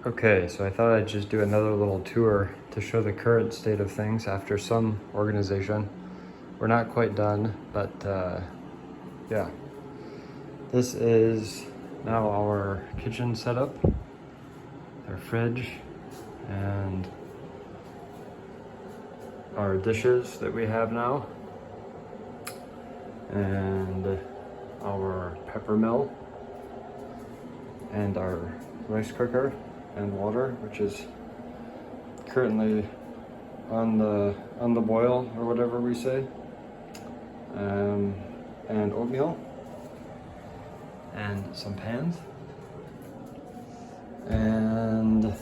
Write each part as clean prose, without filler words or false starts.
Okay, so I thought I'd just do another little tour to show the current state of things after some organization. We're not quite done, but yeah. This is now our kitchen setup, our fridge, and our dishes that we have now, and our pepper mill, and our rice cooker and water, which is currently on the boil or whatever we say, and oatmeal, and some pans, and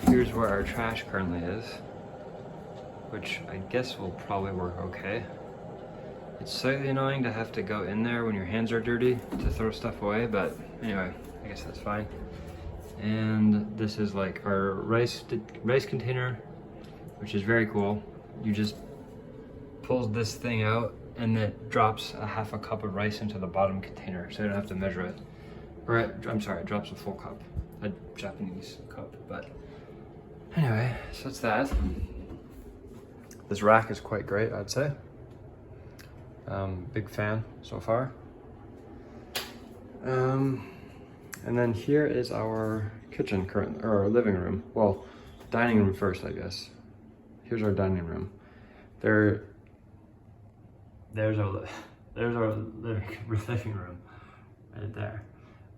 here's where our trash currently is, which I guess will probably work okay. It's slightly annoying to have to go in there when your hands are dirty to throw stuff away, but anyway, I guess that's fine. And this is like our rice container, which is very cool. You just pull this thing out and it drops a half a cup of rice into the bottom container, so you don't have to measure it. Or I'm sorry, it drops a full cup, a Japanese cup. But anyway, so that's that. This rack is quite great, I'd say. Big fan so far. And then here is our kitchen or our living room. Well, dining room first, I guess. Here's our dining room. There's our living room right there.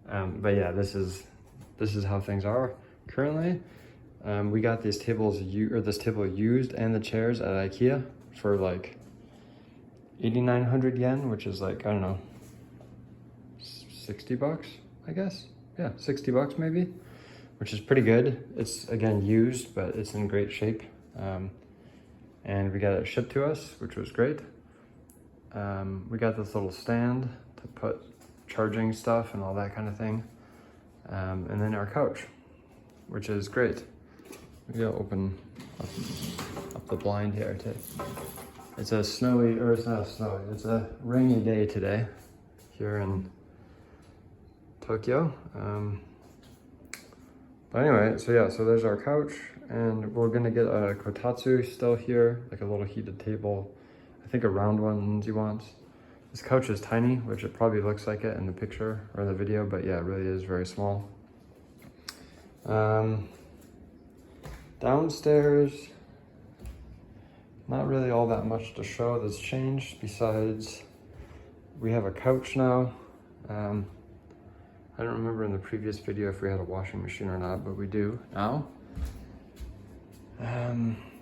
But yeah, this is how things are currently. We got these tables this table used and the chairs at IKEA for like 8,900 yen, which is like, I don't know, 60 bucks, I guess. Yeah, 60 bucks maybe, which is pretty good. It's again used, but it's in great shape. And we got it shipped to us, which was great. We got this little stand to put charging stuff and all that kind of thing. And then our couch, which is great. We gotta open up the blind here too. It's a snowy, or it's not snowy, it's a rainy day today here in Tokyo. But anyway, so yeah, so there's our couch, and we're gonna get a kotatsu still here, like a little heated table. I think a round one Lindsay wants. This couch is tiny, which it probably looks like it in the picture or the video, but yeah, it really is very small. Downstairs, not really all that much to show that's changed, besides we have a couch now. I don't remember in the previous video if we had a washing machine or not, but we do now.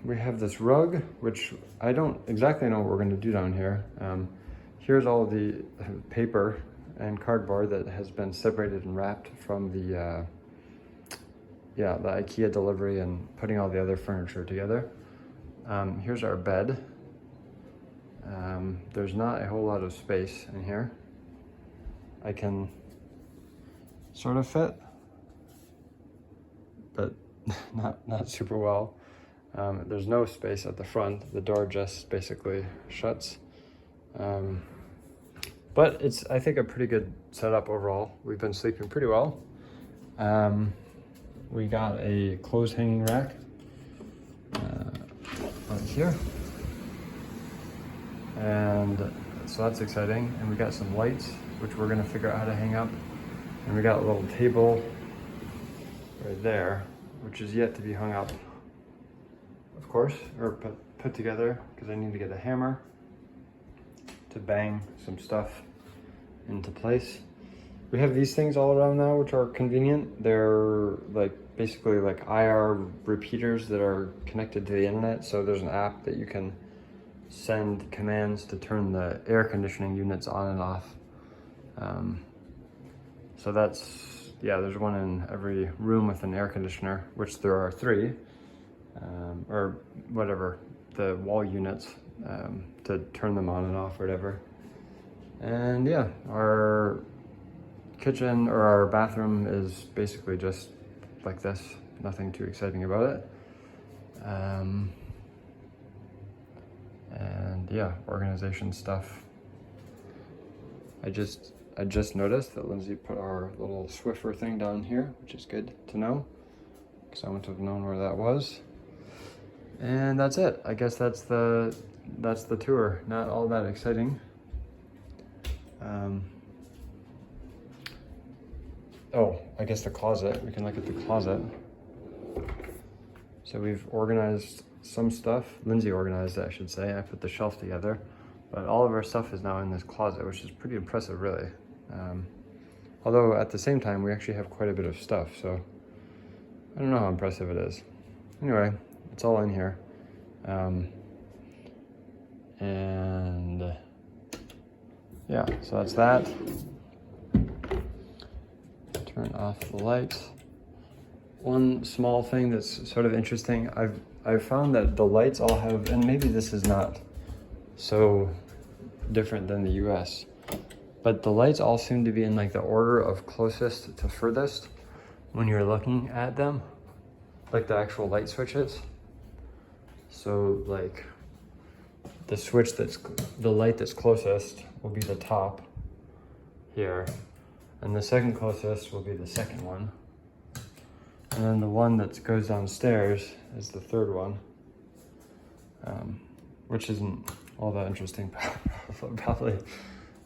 We have this rug, which I don't exactly know what we're gonna do down here. Here's all the paper and cardboard that has been separated and wrapped from the IKEA delivery and putting all the other furniture together. Here's our bed. There's not a whole lot of space in here. I can sort of fit, but not super well. There's no space at the front. The door just basically shuts. But it's, I think, a pretty good setup overall. We've been sleeping pretty well. We got a clothes hanging rack right here. And so that's exciting. And we got some lights, which we're gonna figure out how to hang up. And we got a little table right there, which is yet to be hung up, of course, or put together, because I need to get a hammer to bang some stuff into place. We have these things all around now, which are convenient. They're like basically like IR repeaters that are connected to the internet. So there's an app that you can send commands to turn the air conditioning units on and off. So that's, yeah, there's one in every room with an air conditioner, which there are 3, or whatever, the wall units, to turn them on and off or whatever. And yeah, our kitchen or our bathroom is basically just like this, nothing too exciting about it. And yeah, organization stuff. I just I just noticed that Lindsay put our little Swiffer thing down here, which is good to know, because I wouldn't have known where that was. And that's it. I guess that's the tour. Not all that exciting. Oh, I guess the closet. We can look at the closet. So we've organized some stuff. Lindsay organized it, I should say. I put the shelf together. But all of our stuff is now in this closet, which is pretty impressive, really. Although at the same time, we actually have quite a bit of stuff, so I don't know how impressive it is. Anyway, it's all in here. And yeah, so that's that. Turn off the lights. One small thing that's sort of interesting, I've found that the lights all have, and maybe this is not so different than the US, but the lights all seem to be in like the order of closest to furthest when you're looking at them, like the actual light switches. So like the light that's closest will be the top here, and the second closest will be the second one. And then the one that goes downstairs is the third one, which isn't all that interesting, probably.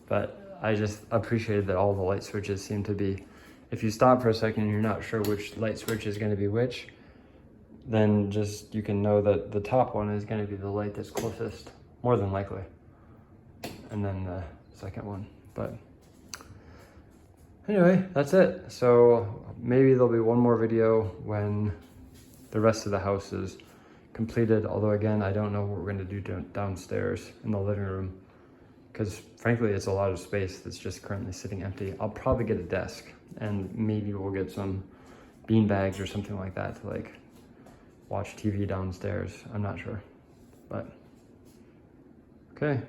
But I just appreciated that all the light switches seem to be, if you stop for a second and you're not sure which light switch is going to be which, then just you can know that the top one is going to be the light that's closest, more than likely. And then the second one. But anyway, that's it. So maybe there'll be one more video when the rest of the house is completed. Although again, I don't know what we're going to do downstairs in the living room, because frankly, it's a lot of space that's just currently sitting empty. I'll probably get a desk, and maybe we'll get some bean bags or something like that to like watch TV downstairs. I'm not sure, but okay.